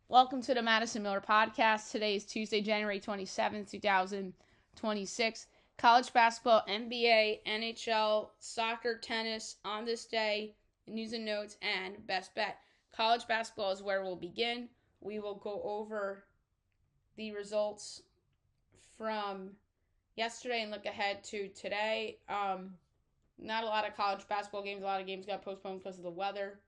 Welcome to the Madison Miller Podcast. Today is Tuesday, January 27th, 2026. College basketball, NBA, NHL, soccer, tennis on this day, news and notes, and best bet. College basketball is where we'll begin. We will go over the results from yesterday and look ahead to today. Not a lot of college basketball games. A lot of games got postponed because of the weather.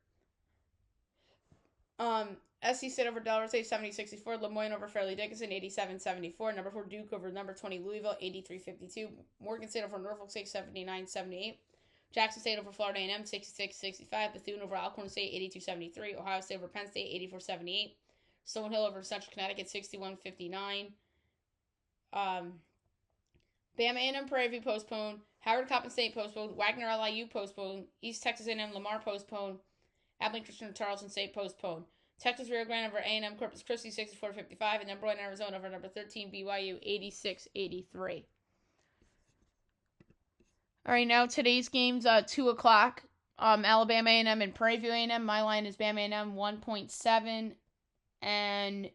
SC State over Delaware State 70-64. Lemoyne over Fairleigh Dickinson 87-74. Number 4 Duke over number 20 Louisville 83-52. Morgan State over Norfolk State 79-78. Jackson State over Florida A&M 66-65. Bethune over Alcorn State 82-73. Ohio State over Penn State 84-78. Stonehill over Central Connecticut 61-59. Bama A&M Prairie View postponed. Howard Coppin State postponed. Wagner LIU postponed. East Texas A&M Lamar postponed. Abilene Christian Charleston State postponed. Texas Rio Grande over A&M Corpus Christi 64-55. And number 1 Arizona over number 13 BYU 86-83. All right, now today's games 2 o'clock. Alabama A&M and Prairie View A&M. My line is Bama A&M 1.7. And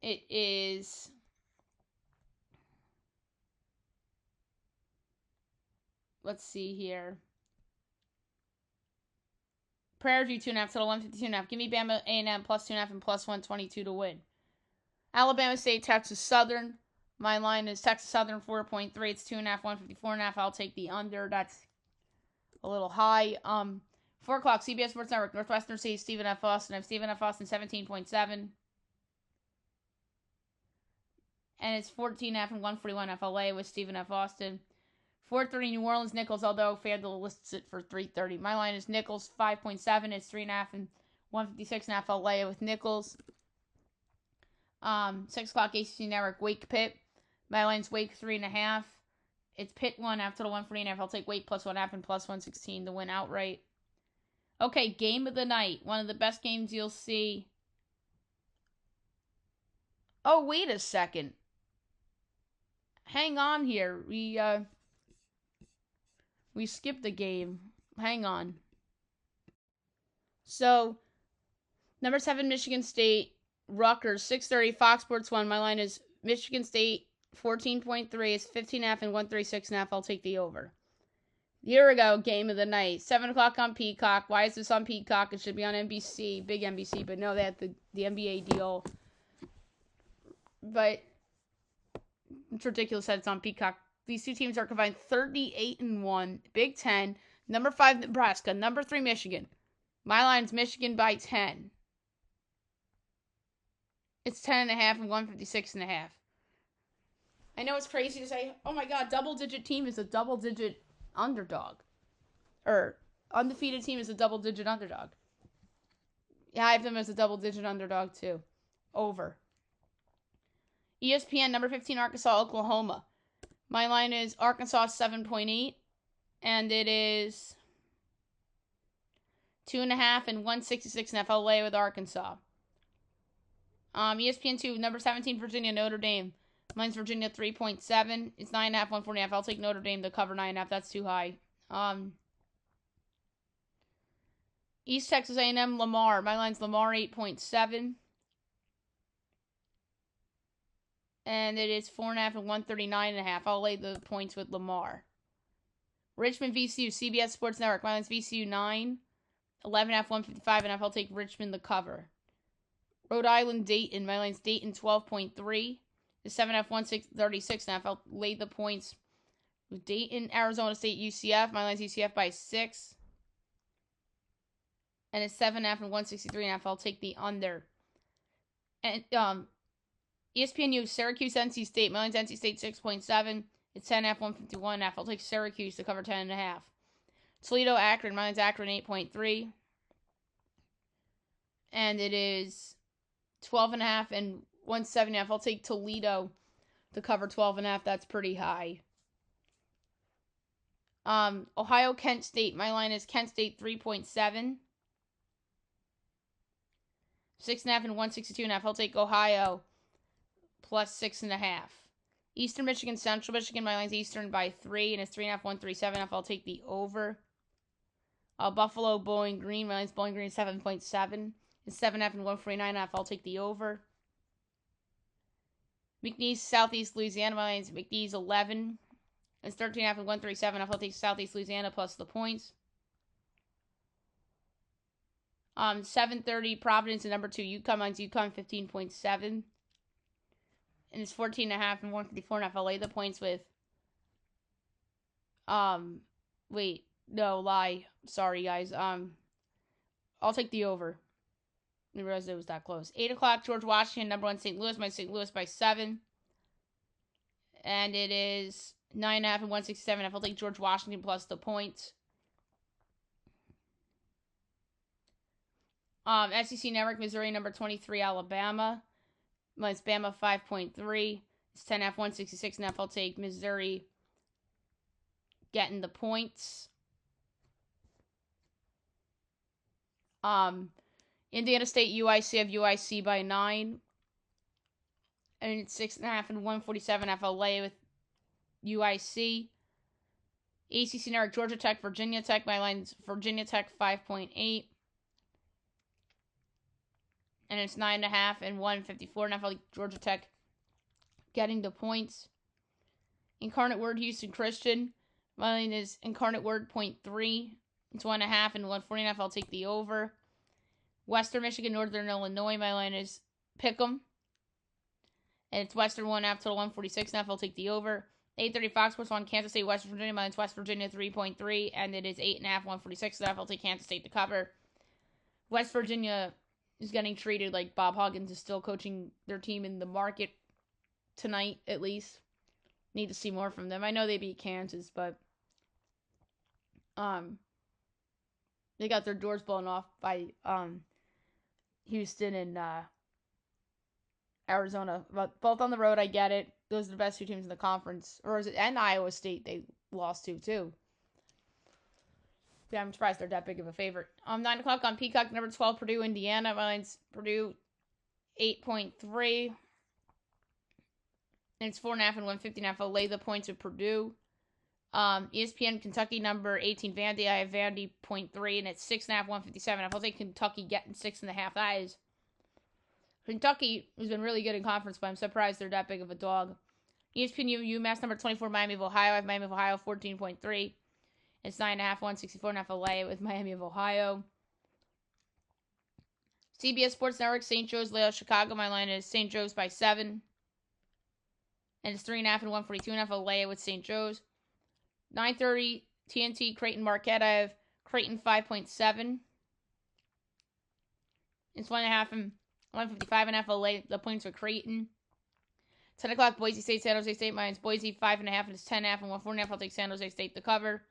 it is... Let's see here. Prairie View 2.5 total 152.5. Give me Bama A&M plus 2.5 and plus 122 to win. Alabama State, Texas Southern. My line is Texas Southern 4.3. It's 2.5, 154.5. I'll take the under. That's a little high. 4 o'clock, CBS Sports Network. Northwestern State, Stephen F. Austin. I have Stephen F. Austin 17.7. And it's 14.5 and 141 FLA with Stephen F. Austin. 4:30 New Orleans Nichols, although FanDuel lists it for 3:30. My line is Nichols 5.7. It's 3.5 and 156.5 LA with Nichols. 6 o'clock ACC Network Wake Pitt. My line's Wake 3.5. It's Pitt 1.5 total 149. I'll take Wake plus 1.5 and plus 116 to win outright. Okay, game of the night. One of the best games you'll see. Oh, wait a second. Hang on here. We skipped the game. Hang on. So, number 7, Michigan State, Rutgers, 6:30, Fox Sports 1. My line is Michigan State, 14.3. It's 15.5 and 136.5. I'll take the over. Year ago, game of the night, 7 o'clock on Peacock. Why is this on Peacock? It should be on NBC, big NBC, but no, they had the NBA deal. But it's ridiculous that it's on Peacock. These two teams are combined 38-1. Big Ten. Number 5, Nebraska. Number 3, Michigan. My line's Michigan by 10. It's 10.5 and 156.5. I know it's crazy to say, oh my god, double-digit team is a double-digit underdog. Or, undefeated team is a double-digit underdog. Yeah, I have them as a double-digit underdog too. Over. ESPN, number 15, Arkansas, Oklahoma. My line is Arkansas 7.8, and it is 2.5 and 166.5 LA with Arkansas. ESPN 2, number 17, Virginia, Notre Dame. Mine's Virginia 3.7. It's 9.5, 140.5. I'll take Notre Dame to cover 9.5. That's too high. East Texas A&M, Lamar. My line's Lamar 8.7. And it is 4.5 and 139.5. I'll lay the points with Lamar. Richmond, VCU, CBS Sports Network. My line's VCU 9. 11.5, 155.5. I'll take Richmond the cover. Rhode Island, Dayton. My line's Dayton 12.3. It's 7.5, 136.5. I'll lay the points with Dayton. Arizona State, UCF. My line's UCF by 6. And it's 7.5 and 163.5. I'll take the under. And ESPNU, Syracuse, NC State. My line's NC State 6.7. It's 10.5, 151.5. I'll take Syracuse to cover 10.5. Toledo, Akron. My line's Akron 8.3. And it is 12.5 and 170.5. I'll take Toledo to cover 12.5. That's pretty high. Ohio, Kent State. My line is Kent State 3.7. 6.5 and 162.5. I'll take Ohio plus 6.5. Eastern Michigan, Central Michigan. My line's Eastern by 3, and it's 3.5, 137.5. I'll take the over. Buffalo, Bowling Green. My line's Bowling Green 7.7. is 7.5 and 149.5. I'll take the over. McNeese, Southeast Louisiana. My line is McNeese 11. It's 13.5 and 137.5. I'll take Southeast Louisiana plus the points. 7:30 Providence and number 2 UConn. Mine's UConn 15.7. And it's 14.5 and 154.5. I'll lay the points with. Wait, no, lie. Sorry, guys. I'll take the over. I didn't realize it was that close. 8 o'clock, George Washington, number 1 St. Louis. My St. Louis by 7. And it is 9.5 and 167. I'll take George Washington plus the points. SEC Network, Missouri, number 23, Alabama. Mine's Bama 5.3. It's 10.5, 166. And I'll take Missouri getting the points. Indiana State, UIC. I have UIC by 9. And it's 6.5 and 147. FLA with UIC. ACC Network, Georgia Tech, Virginia Tech. My line's Virginia Tech 5.8. And it's 9.5 and 154. And I feel like Georgia Tech getting the points. Incarnate Word, Houston Christian. My line is Incarnate Word 0.3. It's 1.5 and 149. I'll take the over. Western Michigan, Northern Illinois. My line is Pick'em. And it's Western 1.5 total 146. Now I'll take the over. 8:30 Fox Sports 1, Kansas State, West Virginia. My line's West Virginia 3.3. And it is 8.5, 146. Now I'll take Kansas State to cover. West Virginia is getting treated like Bob Huggins is still coaching their team in the market tonight, at least. Need to see more from them. I know they beat Kansas, but they got their doors blown off by Houston and Arizona. But both on the road, I get it. Those are the best 2 teams in the conference. Or is it? And Iowa State they lost to, too. Yeah, I'm surprised they're that big of a favorite. 9 o'clock on Peacock, number 12, Purdue, Indiana. My line's Purdue 8.3. And it's 4.5 and 159. I'll lay the points of Purdue. ESPN, Kentucky, number 18, Vandy. I have Vandy 0.3, and it's 6.5, 157. I'll take Kentucky getting 6.5. That is. Kentucky has been really good in conference, but I'm surprised they're that big of a dog. ESPN, UMass, number 24, Miami of Ohio. I have Miami of Ohio 14.3. It's 9.5, 164. And I'll lay it with Miami of Ohio. CBS Sports Network, St. Joe's, Loyola, Chicago. My line is St. Joe's by 7. And it's 3.5 and 142. And I'll lay it with St. Joe's. 9:30 TNT, Creighton, Marquette. I have Creighton 5.7. It's 1.5 and 155. And I'll lay the points for Creighton. 10 o'clock, Boise State, San Jose State. Mine's Boise 5.5. And it's 10.5 and 149. I'll take San Jose State to cover.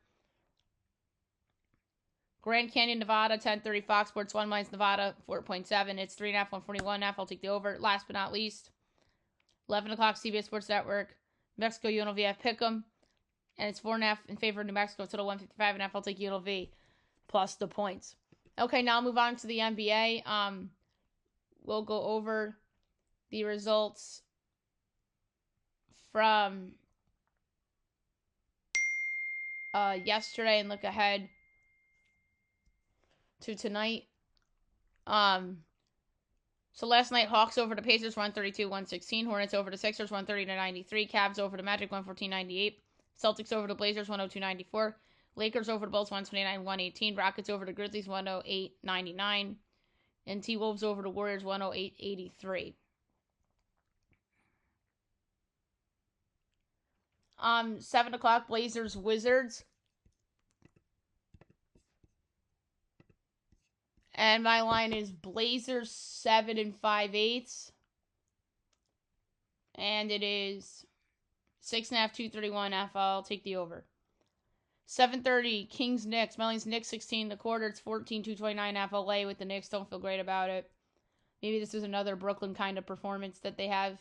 Grand Canyon, Nevada, 10:30 Fox Sports 1. Mine's Nevada 4.7. It's 3.5, 141. I'll take the over. Last but not least, 11 o'clock CBS Sports Network, Mexico, UNLV. I have Pick'em. And it's 4.5 in favor of New Mexico, total 155. And I'll take UNLV plus the points. Okay, now I'll move on to the NBA. We'll go over the results from yesterday and look ahead to tonight. So last night, Hawks over the Pacers 132-116. Hornets over the Sixers 130-93. Cavs over the Magic 114-98. Celtics over the Blazers 102-94. Lakers over the Bulls 129-118. Rockets over the Grizzlies 108-99. And T-Wolves over the Warriors 108-83. 7 o'clock, Blazers Wizards. And my line is Blazers 7 and 5/8. And it is 6.5, 231. I'll take the over. 7:30, Kings Knicks. My line's Knicks 16 in the quarter. It's 14, 229. LA with the Knicks. Don't feel great about it. Maybe this is another Brooklyn kind of performance that they have.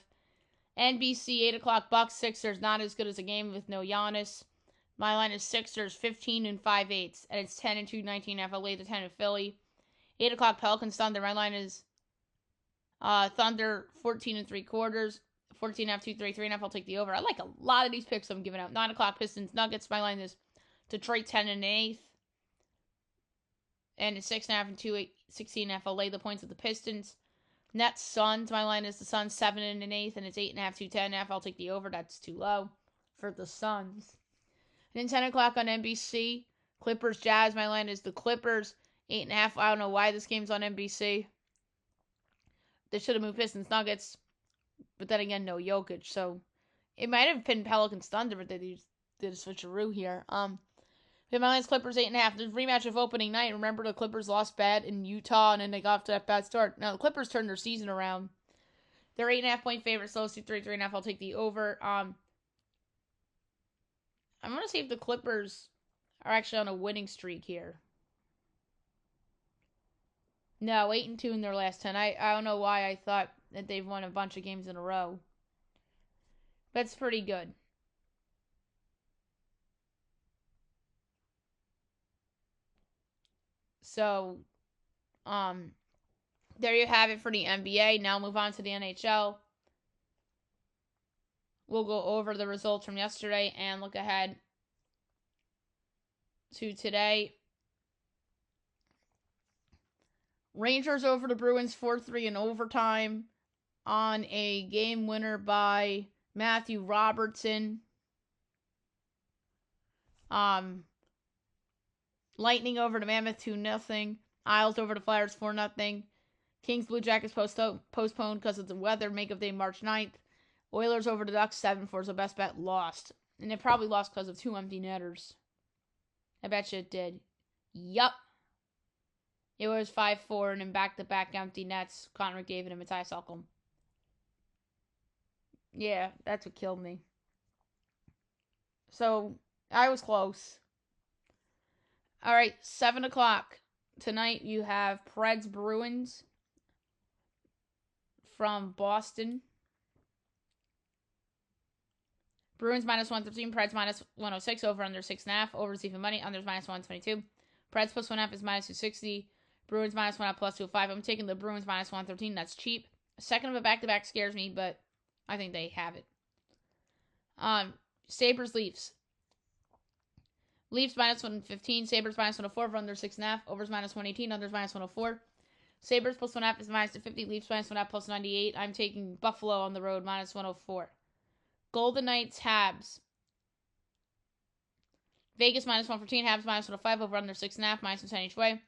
NBC 8 o'clock, Bucks Sixers. Not as good as a game with no Giannis. My line is Sixers 15 and 5/8. And it's 10 and 219. LA to 10 in Philly. 8 o'clock, Pelicans Thunder. My line is Thunder 14 and 3/4. 14.5, 233. And I'll take the over. I like a lot of these picks I'm giving out. 9 o'clock, Pistons Nuggets. My line is Detroit 10 and 1/8. And it's 6.5 and 16.5. I'll lay the points with the Pistons. Nets, Suns. My line is the Suns 7 1/8, and it's 8.5 to 10.5. I'll take the over. That's too low for the Suns. And then 10 o'clock on NBC. Clippers, Jazz. My line is the Clippers 8.5. I don't know why this game's on NBC. They should have moved Pistons, Nuggets, but then again, no Jokic. So it might have been Pelicans, Thunder, but they did a switcheroo here. My line's Clippers 8.5. The rematch of opening night. Remember, the Clippers lost bad in Utah, and then they got off to that bad start. Now the Clippers turned their season around. They're 8.5-point favorites. So let's do 3.5. I'll take the over. I'm gonna see if the Clippers are actually on a winning streak here. No, 8-2 in their last 10. I don't know why I thought that they've won a bunch of games in a row. That's pretty good. So, there you have it for the NBA. Now move on to the NHL. We'll go over the results from yesterday and look ahead to today. Rangers over the Bruins 4-3 in overtime on a game winner by Matthew Robertson. Lightning over the Mammoth 2-0. Isles over the Flyers 4-0. Kings Blue Jackets postponed because of the weather. Makeup day March 9th. Oilers over the Ducks 7-4. So best bet lost. And it probably lost because of 2 empty netters. I bet you it did. Yup. It was 5-4 and then back-to-back empty nets. Connor McDavid and Matthias Ekholm. Yeah, that's what killed me. So, I was close. Alright, 7 o'clock. Tonight you have Preds Bruins from Boston. Bruins minus 113, Preds minus 106, over under 6.5. Overs even money, unders minus 122. Preds plus 1.5 is minus 260. Bruins minus 1.5 plus 205. I'm taking the Bruins minus 113. That's cheap. Second of a back-to-back scares me, but I think they have it. Sabres Leafs. Leafs minus 115. Sabres minus 104. Over under 6.5. Overs minus 118. Unders minus 104. Sabres plus 1.5 is minus 250. Leafs minus 1.5 plus 98. I'm taking Buffalo on the road minus 104. Golden Knights Habs. Vegas minus 114. Habs minus 105. Over under 6.5. Minus 10 each way.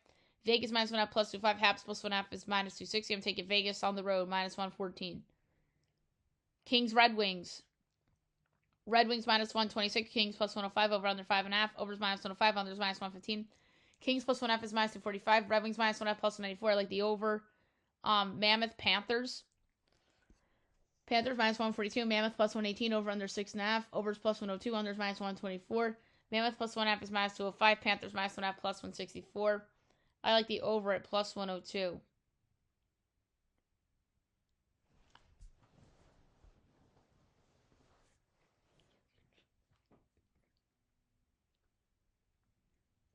Vegas minus 1.5 plus 2.5. Habs plus 1.5 is minus 260. I'm taking Vegas on the road minus 114. Kings Red Wings. Red Wings minus 126. Kings plus 105. Over under 5.5. Overs minus 105. Unders minus 115. Kings plus 1.5 is minus 245. Red Wings minus 1.5 plus 94. I like the over. Mammoth Panthers. Panthers minus 142. Mammoth plus 118. Over under 6.5. Overs plus 102. Unders minus 124. Mammoth plus 1.5 is minus 205. Panthers minus 1.5 plus 164. I like the over at plus 102.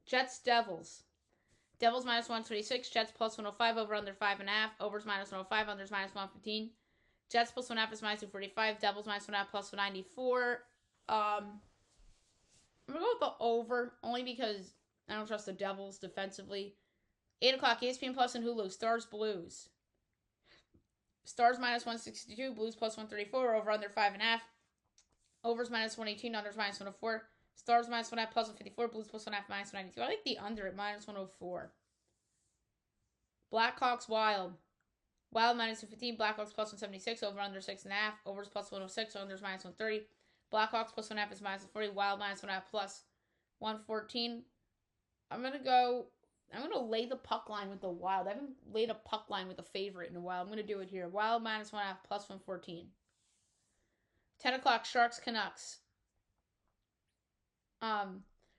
Jets Devils. Devils minus 126. Jets plus 105. Over under 5.5. Overs minus 105. Unders minus 115. Jets plus 1.5 is minus 245. Devils minus 1.5 plus 194. I'm going to go with the over, only because I don't trust the Devils defensively. 8 o'clock, ESPN Plus and Hulu. Stars Blues. Stars minus 162. Blues plus 134. Over under 5.5. Overs minus 118. Unders minus 104. Stars minus 1.5 plus 154. Blues plus 1.5 minus 192. I like the under at minus 104. Blackhawks Wild. Wild minus 215. Blackhawks plus 176. Over under 6.5. Overs plus 106. Unders minus 130. Blackhawks plus 1.5 is minus 140. Wild minus 1.5 plus 114. I'm going to lay the puck line with the Wild. I haven't laid a puck line with a favorite in a while. I'm going to do it here. Wild minus 1.5 plus 114. 10 o'clock, Sharks Canucks.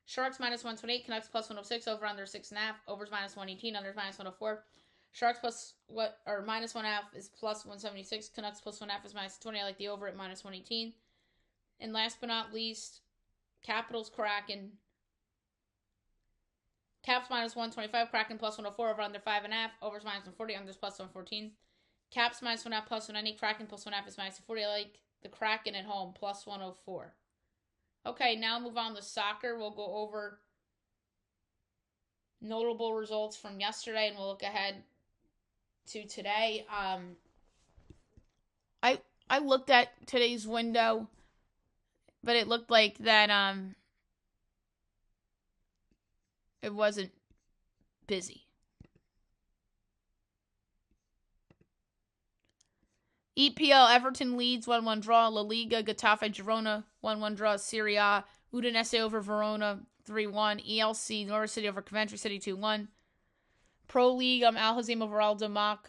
Sharks minus 128. Canucks plus 106. Over under 6.5. Overs minus 118. Unders minus 104. Sharks minus 1.5 is plus 176. Canucks plus 1.5 is minus 20. I like the over at minus 118. And last but not least, Capitals Kraken. Caps minus 125. Kraken plus 104. Over under 5.5. Overs minus 140. Unders plus 114. Caps minus 1.5 plus 190. Kraken plus 1.5 is minus 240. I like the Kraken at home plus 104. Okay, now move on to soccer. We'll go over notable results from yesterday, and we'll look ahead to today. I looked at today's window, but it looked like that it wasn't busy. EPL, Everton leads 1-1 draw. La Liga, Getafe Girona 1-1 draw. Serie A, Udinese over Verona 3-1. ELC, Norwich City over Coventry City 2-1. Pro League, Al Hazim over Al Damak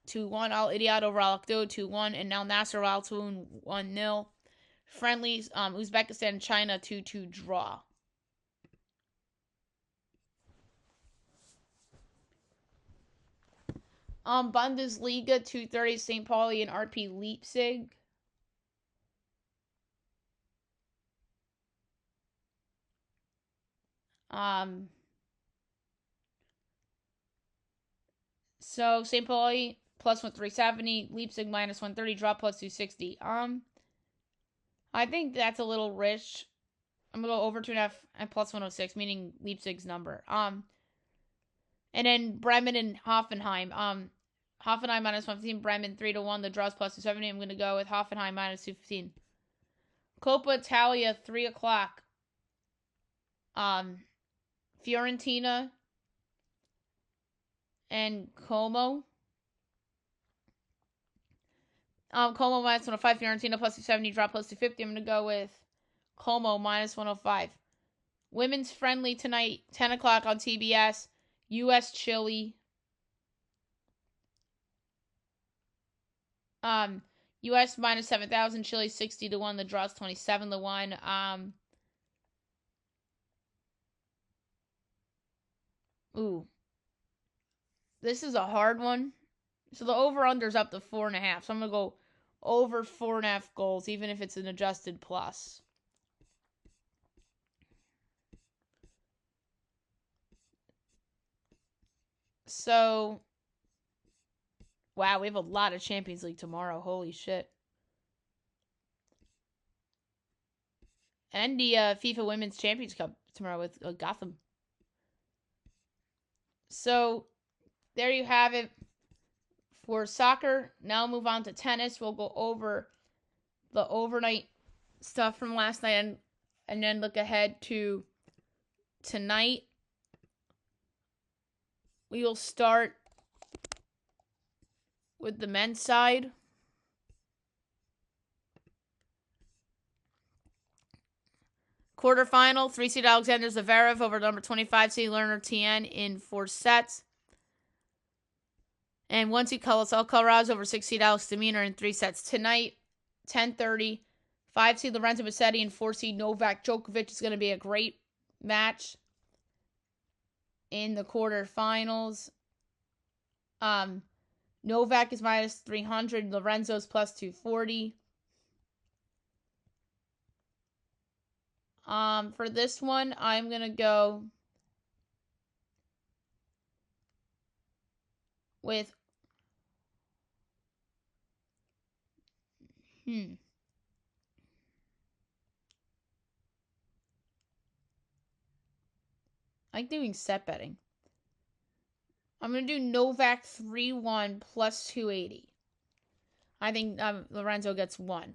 2-1. Al Ittihad over Al Aqdo 2-1. And Al Nasser Al Toon 1-0. Friendlies, Uzbekistan, China 2-2 draw. Bundesliga 2:30, St. Pauli and RP Leipzig. So St. Pauli plus 370, Leipzig minus 130, draw plus 260. I think that's a little rich. I'm gonna go over 2.5 and plus 106, meaning Leipzig's number. And then Bremen and Hoffenheim. Hoffenheim minus 115, Bremen 3-1. The draw's plus 270. I'm gonna go with Hoffenheim minus 215. Coppa Italia 3 o'clock. Fiorentina and Como. Como minus 105, Fiorentina plus 270, draw plus 250. I'm going to go with Como minus 105. Women's friendly tonight, 10 o'clock on TBS. U.S. Chile. U.S. minus 7,000, Chile 60-1. The draw's 27-1. This is a hard one. So the over-under's up to 4.5. So I'm going to go over 4.5 goals, even if it's an adjusted plus. So, wow, we have a lot of Champions League tomorrow. Holy shit. And the FIFA Women's Champions Cup tomorrow with Gotham. So, there you have it for soccer. Now move on to tennis. We'll go over the overnight stuff from last night and then look ahead to tonight. We will start with the men's side. Quarterfinal, 3-seed Alexander Zverev over number 25-seed Lerner Tien in 4 sets. And 1-seed Carlos Alcaraz over 6-seed Alex de Minaur in 3 sets. Tonight, 10:30, 5-seed Lorenzo Musetti and 4-seed Novak Djokovic is going to be a great match in the quarterfinals. Novak is minus 300. Lorenzo's plus 240. For this one, I'm going to go with I like doing set betting. I'm going to do Novak 3-1 plus 280. I think Lorenzo gets 1.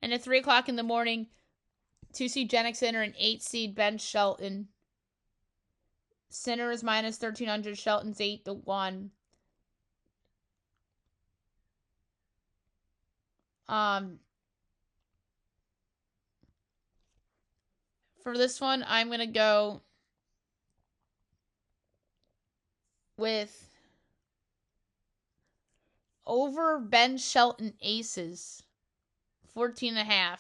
And at 3 o'clock in the morning, 2-seed Jannik Sinner and 8-seed Ben Shelton. Sinner is minus 1,300. Shelton's 8-1. For this one, I'm going to go with over Ben Shelton aces, 14.5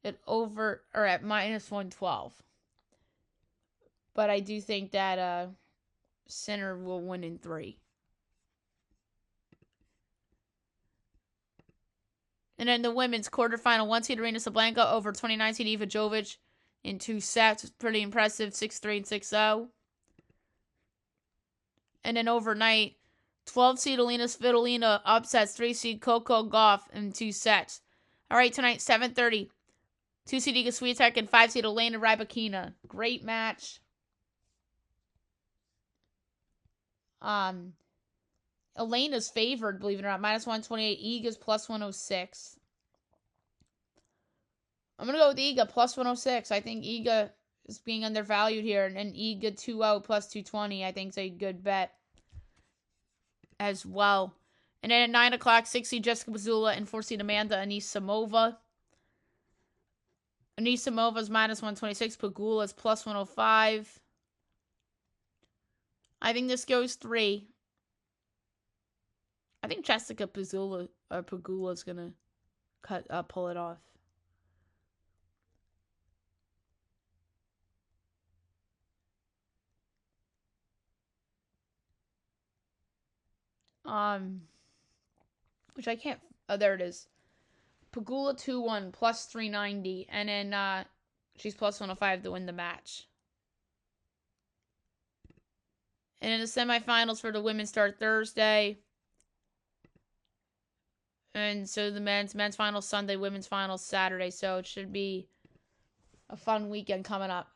at minus 112. But I do think that Sinner will win in 3. And then the women's quarterfinal, 1-seed Arena Sabalenka over 29-seed Eva Jovic in 2 sets. Pretty impressive, 6-3 and 6-0. And then overnight, 12-seed Alina Svitolina upsets 3-seed Coco Gauff in 2 sets. All right, tonight, 7:30. 2-seed Iga Swiatek and 5-seed Elena Rybakina. Great match. Elena's favored, believe it or not, minus 128. Iga's plus 106. I'm going to go with Iga, plus 106. I think Iga is being undervalued here. And Iga 2-0 plus 220, I think is a good bet as well. And then at 9 o'clock, 6 Jessica Pegula and 4 Amanda Anisimova. Anisimova's minus 126. Pegula's plus 105. I think this goes 3. I think Jessica Pegula is going to pull it off. Which I can't. Oh, there it is. Pegula 2-1 plus 390, and then she's plus 105 to win the match. And in the semifinals for the women start Thursday. And so the men's finals Sunday, women's finals Saturday. So it should be a fun weekend coming up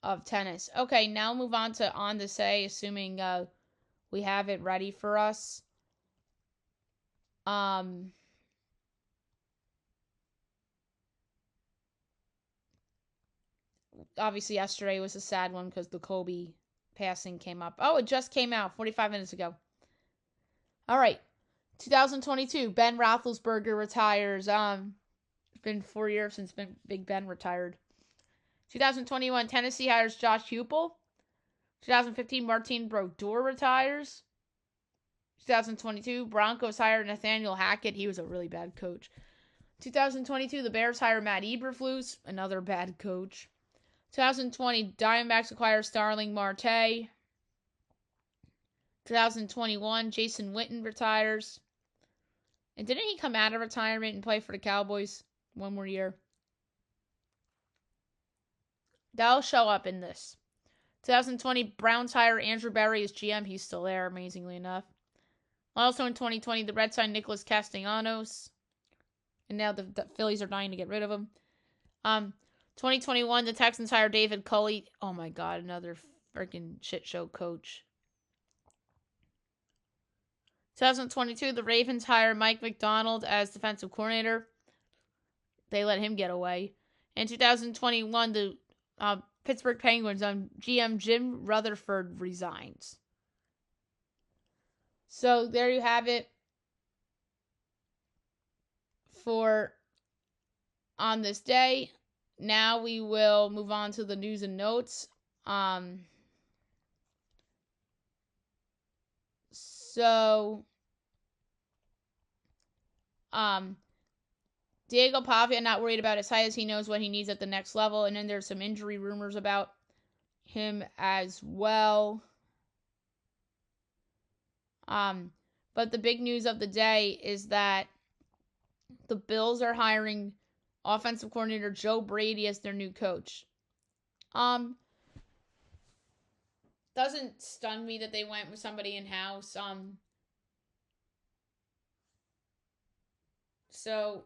of tennis. Okay, now move on to say, assuming we have it ready for us. Obviously yesterday was a sad one because the Kobe passing came up. Oh, it just came out 45 minutes ago. All right. 2022, Ben Roethlisberger retires. It's been 4 years since Big Ben retired. 2021, Tennessee hires Josh Heupel. 2015, Martin Brodeur retires. 2022, Broncos hire Nathaniel Hackett. He was a really bad coach. 2022, the Bears hire Matt Eberflus, another bad coach. 2020, Diamondbacks acquire Starling Marte. 2021, Jason Witten retires. And didn't he come out of retirement and play for the Cowboys one more year? That'll show up in this. 2020, Browns hire Andrew Berry as GM. He's still there, amazingly enough. Also in 2020, the Reds signed Nicholas Castellanos. And now the Phillies are dying to get rid of him. 2021, the Texans hire David Culley. Oh my God, another freaking shit show coach. 2022, the Ravens hire Mike McDonald as defensive coordinator. They let him get away. In 2021, the Pittsburgh Penguins GM Jim Rutherford resigns. So there you have it for on this day. Now we will move on to the news and notes. Diego Pavia, not worried about his height as he knows what he needs at the next level. And then there's some injury rumors about him as well. But the big news of the day is that the Bills are hiring offensive coordinator Joe Brady as their new coach. Doesn't stun me that they went with somebody in-house. So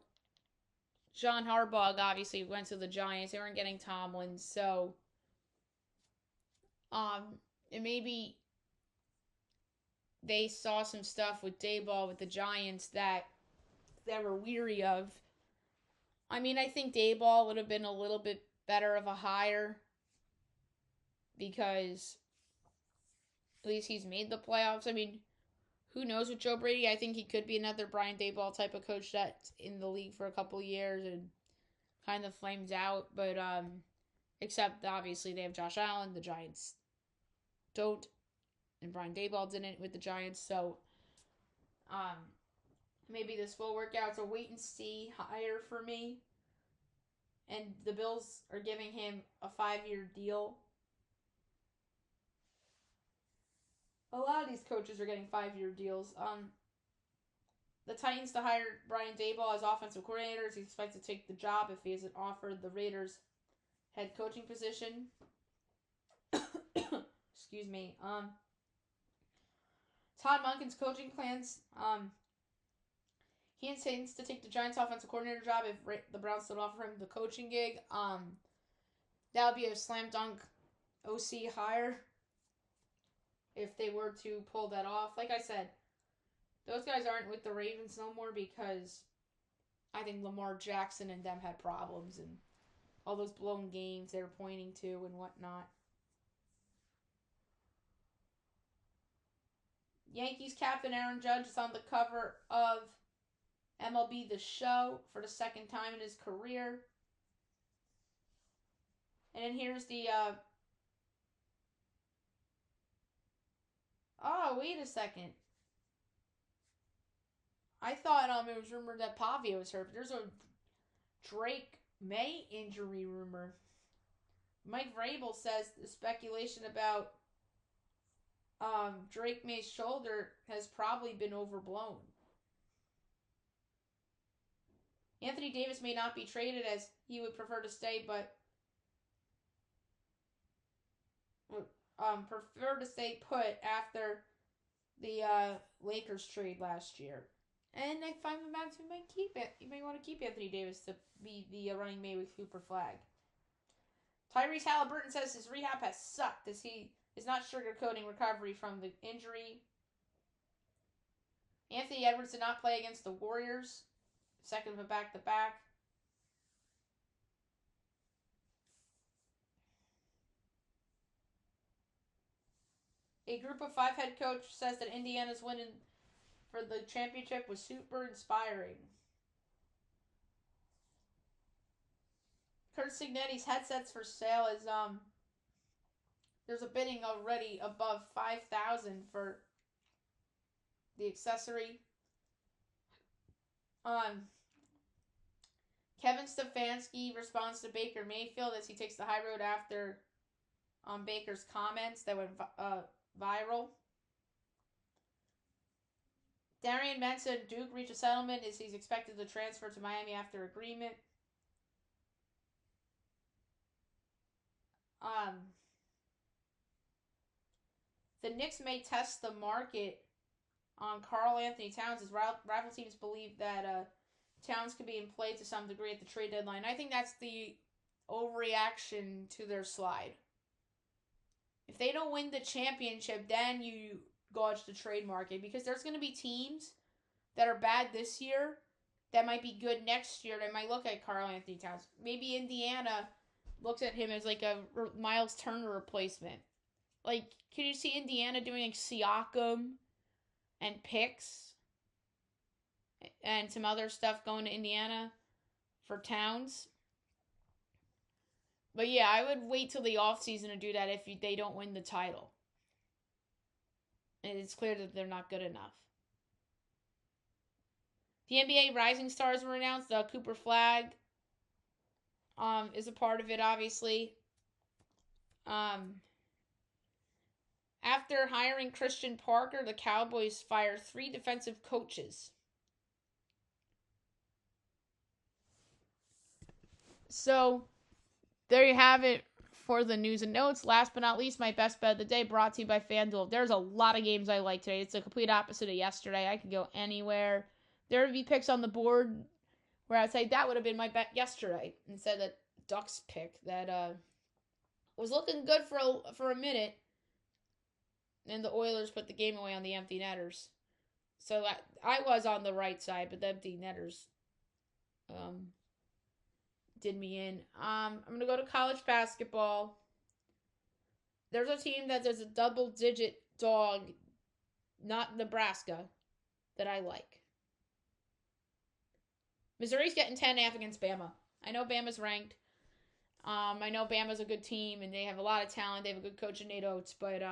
John Harbaugh obviously went to the Giants. They weren't getting Tomlin, so it maybe they saw some stuff with Daboll with the Giants that they were weary of. I mean, I think Daboll would have been a little bit better of a hire because at least he's made the playoffs. I mean, who knows with Joe Brady? I think he could be another Brian Daboll type of coach that's in the league for a couple of years and kind of flames out. But except obviously they have Josh Allen, the Giants don't, and Brian Daboll didn't with the Giants. So maybe this will work out. It's a wait and see hire for me. And the Bills are giving him a 5-year deal. A lot of these coaches are getting 5-year deals. The Titans to hire Brian Daboll as offensive coordinator. He's expected to take the job if he isn't offered the Raiders head coaching position. Excuse me. Todd Monken's coaching plans. He intends to take the Giants offensive coordinator job if the Browns still offer him the coaching gig. That would be a slam dunk OC hire. if they were to pull that off. Like I said, those guys aren't with the Ravens no more because I think Lamar Jackson and them had problems and all those blown games they were pointing to and whatnot. Yankees captain Aaron Judge is on the cover of MLB The Show for the second time in his career. And then here's the oh, wait a second. I thought it was rumored that Pavia was hurt. But there's a Drake May injury rumor. Mike Vrabel says the speculation about Drake May's shoulder has probably been overblown. Anthony Davis may not be traded as he would prefer to stay, but prefer to stay put after the Lakers trade last year. And I find the Mavs might keep it. You may want to keep Anthony Davis to be the running mate with Cooper Flag. Tyrese Halliburton says his rehab has sucked as he is not sugarcoating recovery from the injury. Anthony Edwards did not play against the Warriors. Second of a back-to-back. A group of 5 head coach says that Indiana's winning for the championship was super inspiring. Kurt Signetti's headsets for sale is there's a bidding already above $5,000 for the accessory. Kevin Stefanski responds to Baker Mayfield as he takes the high road after Baker's comments that went viral. Darian Mensah and Duke reach a settlement as he's expected to transfer to Miami after agreement. The Knicks may test the market on Karl Anthony Towns as rival teams believe that Towns could be in play to some degree at the trade deadline. I think that's the overreaction to their slide. If they don't win the championship, then you gauge the trade market because there's going to be teams that are bad this year that might be good next year. They might look at Karl Anthony Towns. Maybe Indiana looks at him as like a Miles Turner replacement. Like, can you see Indiana doing like Siakam and picks and some other stuff going to Indiana for Towns? But yeah, I would wait till the offseason to do that if they don't win the title. And it's clear that they're not good enough. The NBA Rising Stars were announced. Cooper Flag is a part of it, obviously. After hiring Christian Parker, the Cowboys fired 3 defensive coaches. So, there you have it for the news and notes. Last but not least, my best bet of the day brought to you by FanDuel. There's a lot of games I like today. It's the complete opposite of yesterday. I could go anywhere. There would be picks on the board where I'd say that would have been my bet yesterday instead of the Ducks pick that was looking good for a minute. And the Oilers put the game away on the empty netters. So I was on the right side, but the empty netters did me in. I'm going to go to college basketball. There's a team that is a double-digit dog, not Nebraska, that I like. Missouri's getting 10.5 against Bama. I know Bama's ranked. I know Bama's a good team, and they have a lot of talent. They have a good coach in Nate Oates, but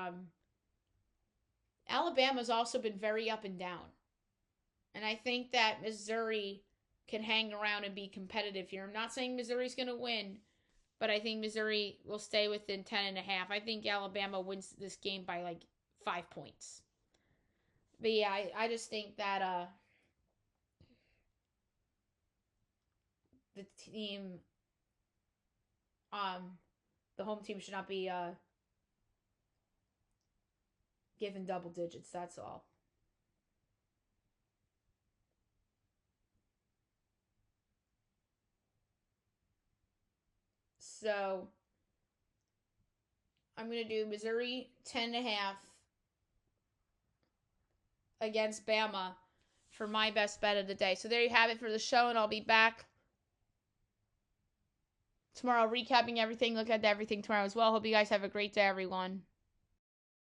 Alabama's also been very up and down. And I think that Missouri can hang around and be competitive here. I'm not saying Missouri's going to win, but I think Missouri will stay within 10.5. I think Alabama wins this game by like 5 points. But yeah, I just think that the team, the home team should not be given double digits. That's all. So I'm going to do Missouri 10.5 against Bama for my best bet of the day. So there you have it for the show, and I'll be back tomorrow recapping everything, look at everything tomorrow as well. Hope you guys have a great day, everyone.